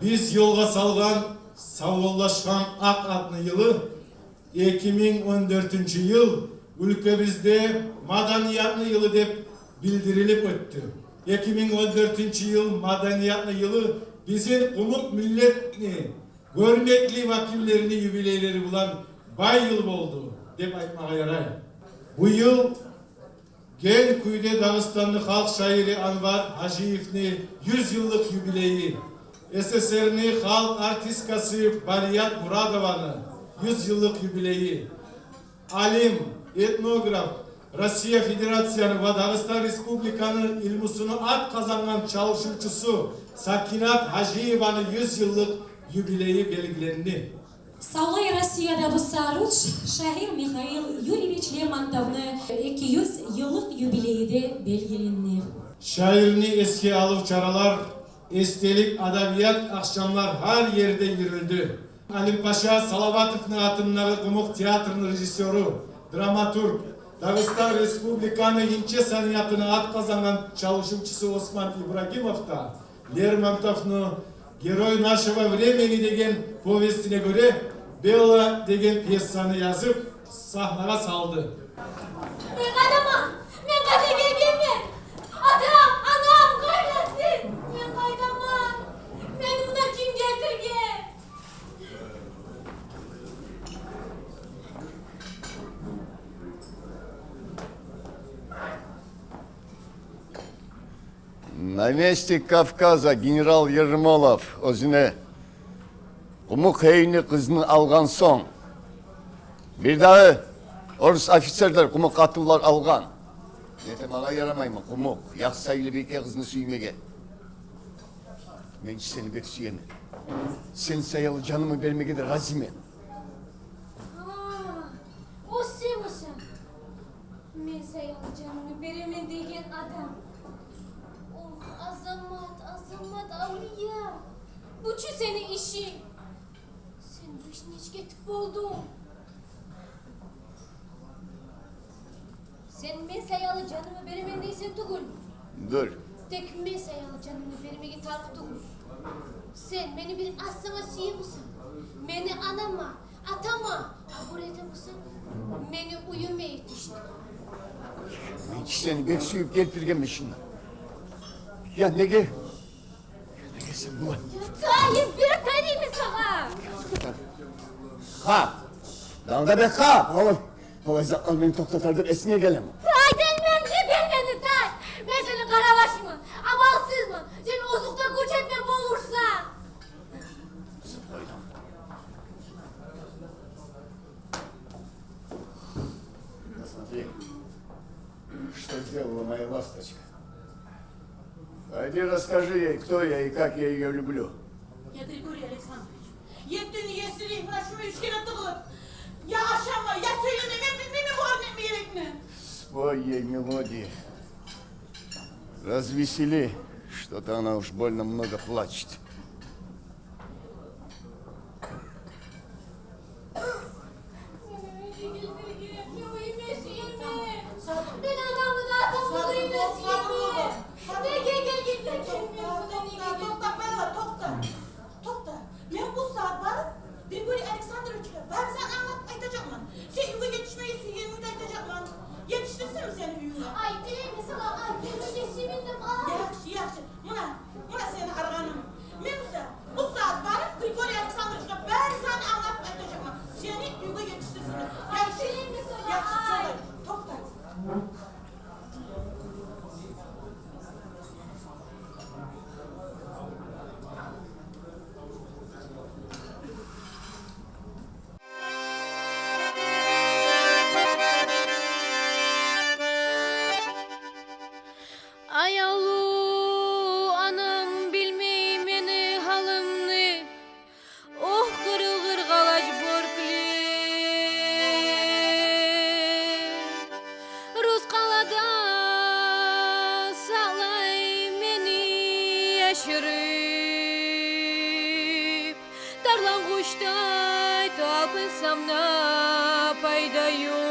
Biz yolga salgan savullaşkan ak adlı yılı 2014 yıl ülkemizde madaniyatlı yılı dep bildirilip öttü. 2014 yıl madaniyatlı yılı bizim umut milletini, görmekli vakillerini, yübileyleri bulan bay yıl oldu dep aytmağa yaray. Bu yıl Gen Kuyde Dağıstanlı halk şairi Anvar Hacıyev'ni 100 yıllık yübileyi, SSR'ni halk artistkası Bariyat Muradova'nı 100 yıllık yübileyi, alim, etnograf, Rusya Federasyonu ve Dağıstan Respublikanın ilmusunu at kazangan çalışımcısı Sakinat Hacıyeva'nın 100 yıllık yübileyi belgilendi. Savlay Rossiyada Busaruç, şair Mikhail Yuriyevich Lermontov'ni 200 yıllık yübileyide belgelendi. Şairini eski alıp çaralar, estelik, adabiyat akşamlar her yerde yürüldü. Alim Paşa Salavatov'un atımları Kumuk Tiyatro'nun rejisörü, dramaturg, Dağıstan Respublikanı ince sanatını at kazanan çalışımcısı Osman İbrahimov da Lermontov'un Geroj нашего времени degen povestine göre Bella degen piyesasını yazıp sahneye saldı. Ben adamım. Ben kata geldim. Adam, anam, kaynasın. Ben kaydamam. Beni buna kim getirge? Наместник Kafkaz'a генерал Ермолов özüne Kumuk heyni kızını algan son. Bir daha Orus ofisерler Kumuk atıllar algan. Yetem ağa yaramayma Kumuk. Yaksaylı bir kızını süymege. Ben seni bek süyemem. Sen sayalı canımı vermege de razime. O sen misin? Ben sayılı canımı beremen degen adam. Oh azamat avliya. Bu çü senin işin. Sen bu işini hiç getip oldun. Sen men sayalı canımı beremen deysen tugul. Dur. Tek men sayalı canımı beremege tarif tugul. Sen beni bir aslıma siye musun? Beni anama, atama, kabul edemusun? Beni uyuma yetişti. Ben seni bek süyüp getirgem şundan. Ya Nege. Ya Nege sen bu. Tayyip bir tanıyım mı sana? Ha. Dalga be ha. Hava zakkal beni toktatardır esniye gelemem. Zaten ben beni tay. Ben senin karabaş mı? Amalsız mı? Seni ozukta güç etmem olursa. Смотри, что сделала моя ласточка. Пойди расскажи ей, кто я и как я ее люблю. Ya Grigorий Aleksandrovich, yettiğini yesileyim, şunu 3 kere tıkılıp. Ya aşağıma, ya söylememe, bilmemi bu örnek mi gerek mi? Спой ей мелодии. Развесели, что-то она уж больно много плачет. Ben anamı da atamı duyma siyemi. Ne gel git de gelmiyor bu da ne gel. Tokta Bella, tokta. Ben bu saat varıp Grigorий Aleksandrovich'e ben sana anlatacağım lan. Sen yuva yetişmeyi süyemi de edeceğim. Yetiştirsin mi seni yuva? Ay dileyim sana ay gelmece sevindim ay. Yaxşı. Muna seni arğanım. Memse bu saat varıp Grigorий Aleksandrovich'e ben sana anlatacağım. Seni yuva yetiştirsin. Ay dileyim sana Yaxşı, ay. çolak. Tokta. Ay Allu anam bilmeyim beni halımni. Oh kırıl kırgalaç borkli. Rus kalada sağlay beni yaşırıp. Tarlan kuştay tapınsam da payda yok.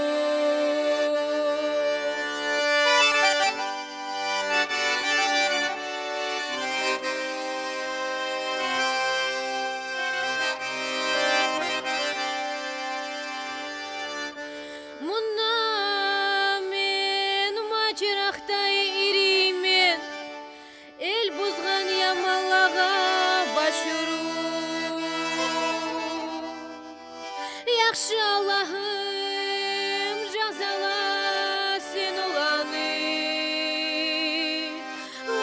buzgan yamanlağa başvuru. Yaxşı Allah'ım cazala sen olanı.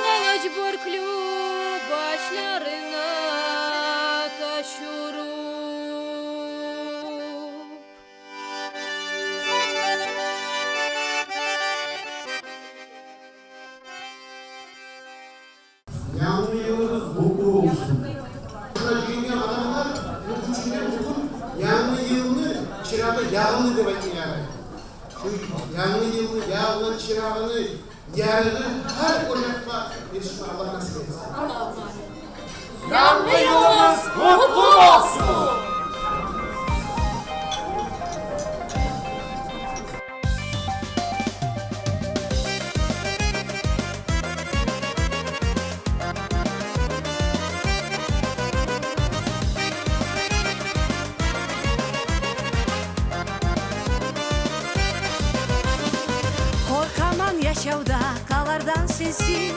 Ne mecburklu başlarına taşıyorum. Yağmur yağıyoruz, boklu olsun. Burada giyingen adamlar bu küçükler bugün yağmur yığını çırağda yağını demek yani. Şu yağmur yığını yağının çırağını yarını her ocakta yetişme Allah nasip etsin. Yangın yolunuz mutlu olsun. Korkaman yaşavda kalardan sensin.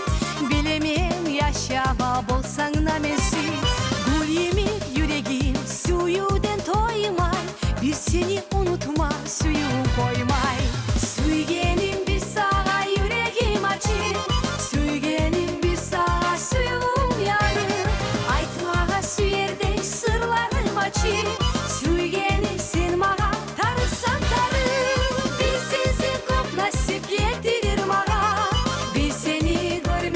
Bilemem yaşama bolsan namesi. Gül yemek yüreğim suyuden toymay. Bir seni unutma suyum koymay. Suygenim bir sağa yüreğim açık. Suygenim bir sağa suyum yarım. Aytmağa suyerde sırlarım açık. Suygenim sen mağa tarırsan tarım. Bir sensin kop nasip getirir mağa. Bir seni görmeye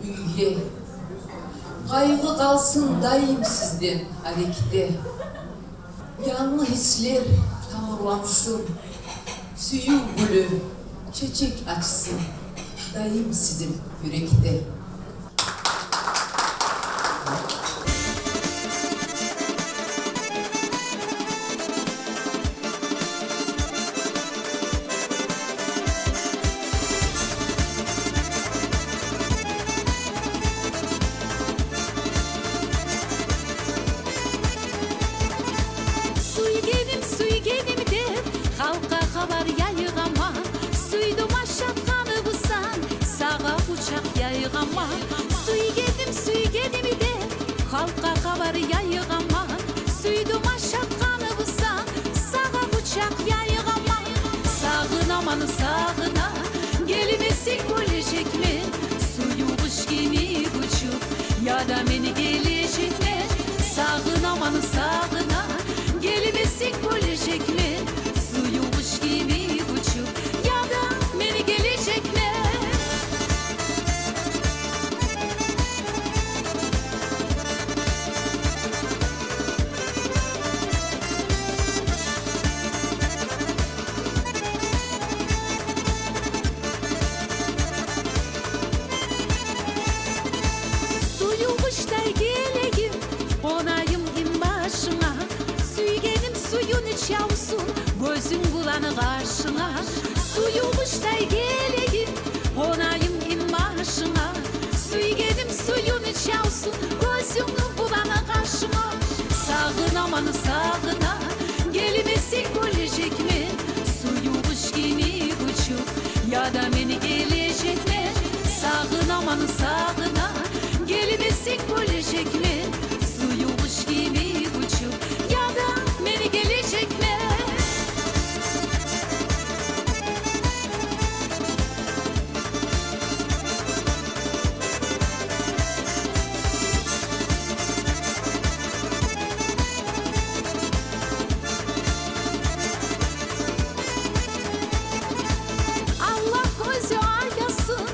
üye. Kaygı kalsın daim sizden alekte. Yanlı hisler tamurlansın. Suyu gülü çiçek açsın. Daim sizin yürekte. Suy gelim de halka haber yayıgama. Suydum aşatkanı busan sağa uçak yayıgama. Suy gelim de halka haber yayıgama. Suydum aşatkanı busan sağa uçak yayıgama. Sağın amanı sağına gelmesin gelecek mi? Suyu kuş gibi uçup ya da beni gelecek mi? Sağın amanı sağına gelmesin gelecek mi? Suyu kuş gibi uçup ya da beni gelecek mi? Suyu kuşlar geleyim, konayım in başına. Süygenim suyun iç yavsun, gözün bulanı karşına. Suyu kuşlar geleyim, konayım in başına. Süygenim suyun iç yavsun, gözün bulanı karşına. Sağın amanı sağına, gelmesin gelecek mi? Suyu kuş gibi uçup ya da beni gelecek mi? Sağın amanı sağına, gelmesin gelecek mi? Suyu kuş gibi uçup ya da beni gelecek mi? Allah gözü ayasın,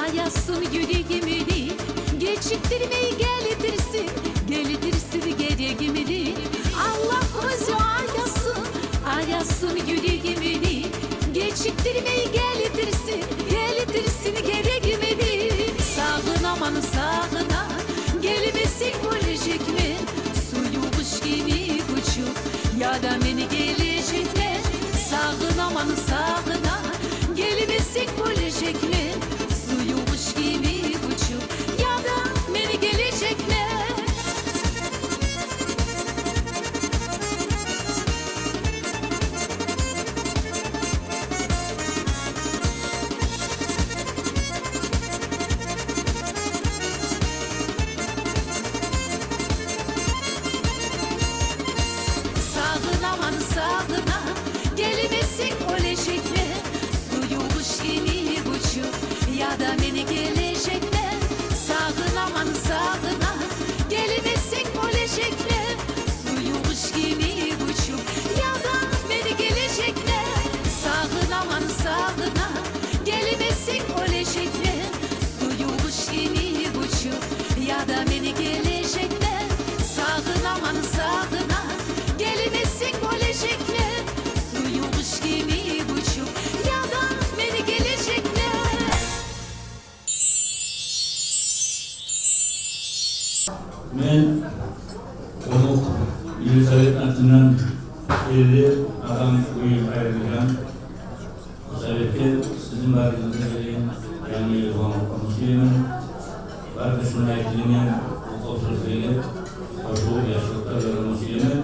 ayasın yüreğimi. Geçiktirmeyi gelidirsin, gelidirsin gereğimi. Allah gözü ayasın, ayasın yüreğimi. Geçiktirmeyi gelidirsin, gelidirsin gereğimi. Sağın amanı sağına, gelmesin gelecek mi? Suyu kuş gibi uçup ya da beni gelecek mi? Sağın amanı sağına, gelmesin gelecek mi? Suyu kuş gibi uçup ya da beni gelecek mi? Sağın aman sağına, gelmesin gelecek mi? Suyu kuş gibi uçup ya da beni gelecek mi? Sağın aman sağına, gelmesin gelecek mi? Suyu kuş gibi uçup ya da beni gelecek mi? Sağın aman sağına, gelmesin gelecek mi? Suyu kuş gibi uçup ya da beni gelecek mi? Sağın aman sağına, gelmesin gelecek mi? Suyu kuş gibi uçup ya da beni gelecek mi? Men Konuk Yelisavet atından evli adam uyum ayrılgan. Yelisavet'e sizin barınızda gelin yani yılgın konuşuyorum. Barda şunu aytılgan oturduğuyla başvuru yaşlıkta konuşuyorum.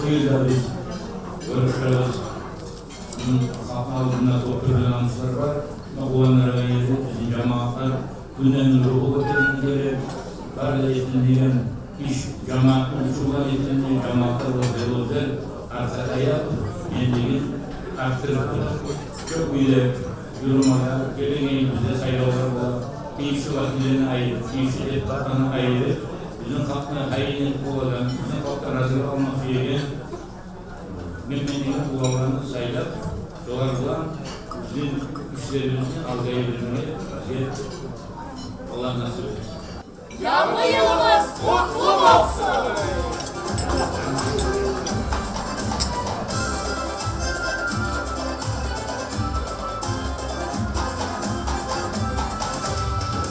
Bu yılda biz görüşürüz. Aldığında oturduğunuzlar var. Oğlanlara gelip bizim cemaatler günden ruhu getirildiği barda yetindiğin iş cemaatın uçulan yetindiği cemaatlar özel arkaya yendiğin arttırıptır. Çok büyük yorumlar, geleneği bize sayılarla keyifli vakitlerini ayırır, keyifli etbatlarını ayırır. Bizim kalkına hayırlı olan, bizim kalkına hazır olması yerine müminliğin kulağlarını sayılar, dolarla bizim işlerimizi algılayabilmeye vaziyet Allah nasip etsin. Yanlı yılımız kutlu olsun.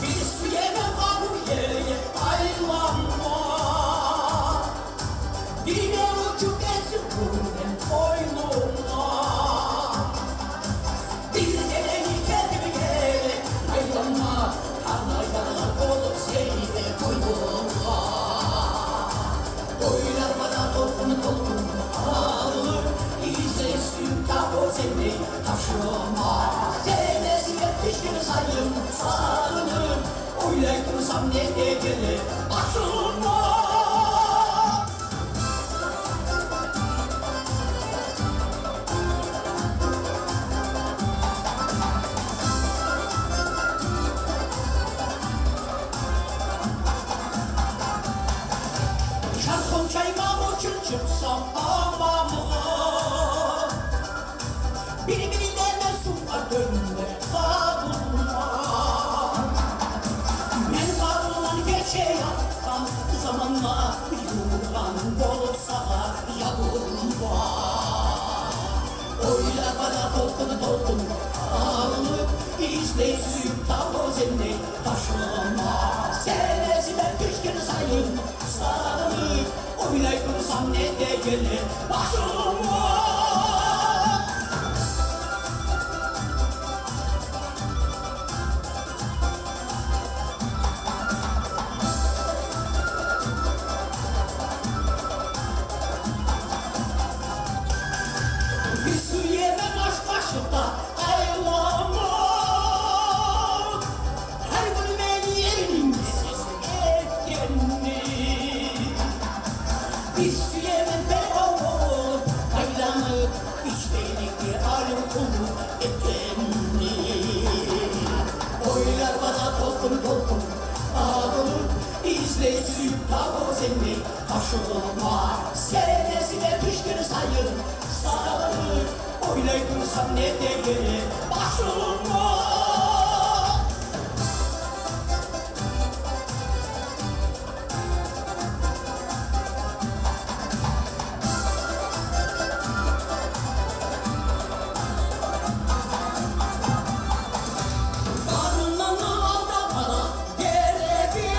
Bir suyeme kabul yere aylanma. Dine uçuk etsin kurmen koynuma. Bir eleni kendimi gele aylanma. Karnaylar olup seni koynuma. Oylar bana tolkun ağır. İzlesin tabu seni taşıma. Çenesine pişkin sayım sarılır. Oylaytırsam ne de gelir başıma. Şarkım çaymam için çıksam hamamı. Birbirine mesutlar önünde kadınlar. Ben varlığın geçe yaptan zamanla yuvan olsa yavrum var. Oyla bana dolkun ağlık izleyip tavozeni taşıma. Senesine düşkün sayın sarılık oylayırsam ne de gelir başıma. Bir su yemem aşk başında ayılama. Her gün beni yerin etkenli. Bir su yemem ben olur kaylanıp içmeylik arım kulu etkenli. Oylar bana dolkun ağır. İzleyin tabu seni taşıma. Senesine düşkün sayın sarılır. Oylayırsam ne de gelir başıma. Karnını aldamana gereğim.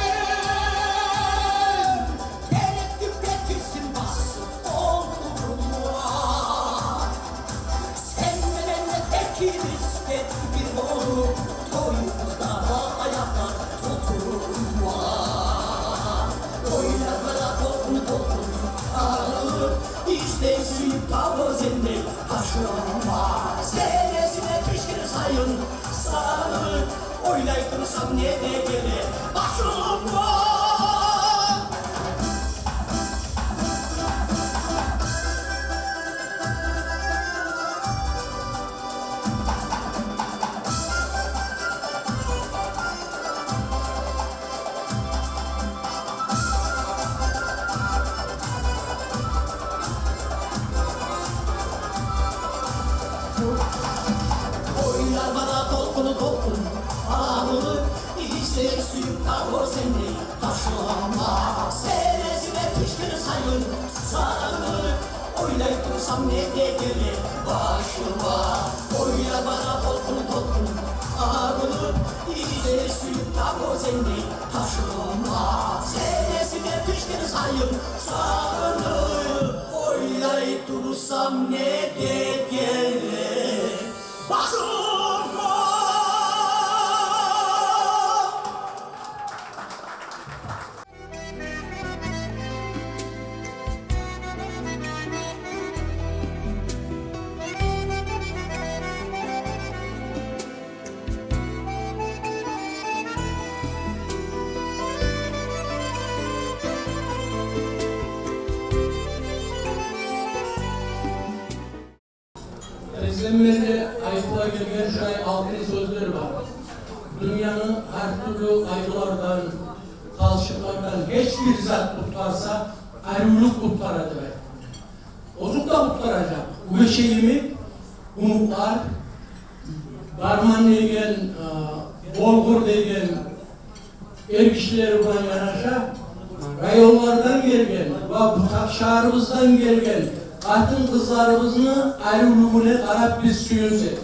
Gerektim getirsin basıp oldurma. Sen benimle ikimiz de bir olup toyumuzda ayaklar tutulma. Oylarlara dolkun ağır. İzlesin tavuzeni taşıma. Senesine pişkin sayın sarılır. Oylaytırsam ne de gelir başıma. Oylar bana dolkun ağır. İzlesin tavu seni taşıma. Senesine pişkin sayın sarılır. Oylaytırsam ne de gelir başıma. Oylar bana dolkun ağır. İzlesin tavu seni taşıma. Senesine pişkin sayın sarılır. Oylaytırsam ne de gelir başıma. Ezlemleri ayıkla gelgen şay altın sözleri var. Dünyanın her türlü kaygılardan, kalışıklardan hiçbir zat kurtarsa ayrılık kurtaracak. Ozuk da kurtaracak. Bu şeyimi umutlar, Barman degen, Bolgur degen kişileri buna yanaşa, rayonlardan gelgen ve bu şahırımızdan gelgen kadın kızlarımızını ayrı ulumuna karab biz suyunsek.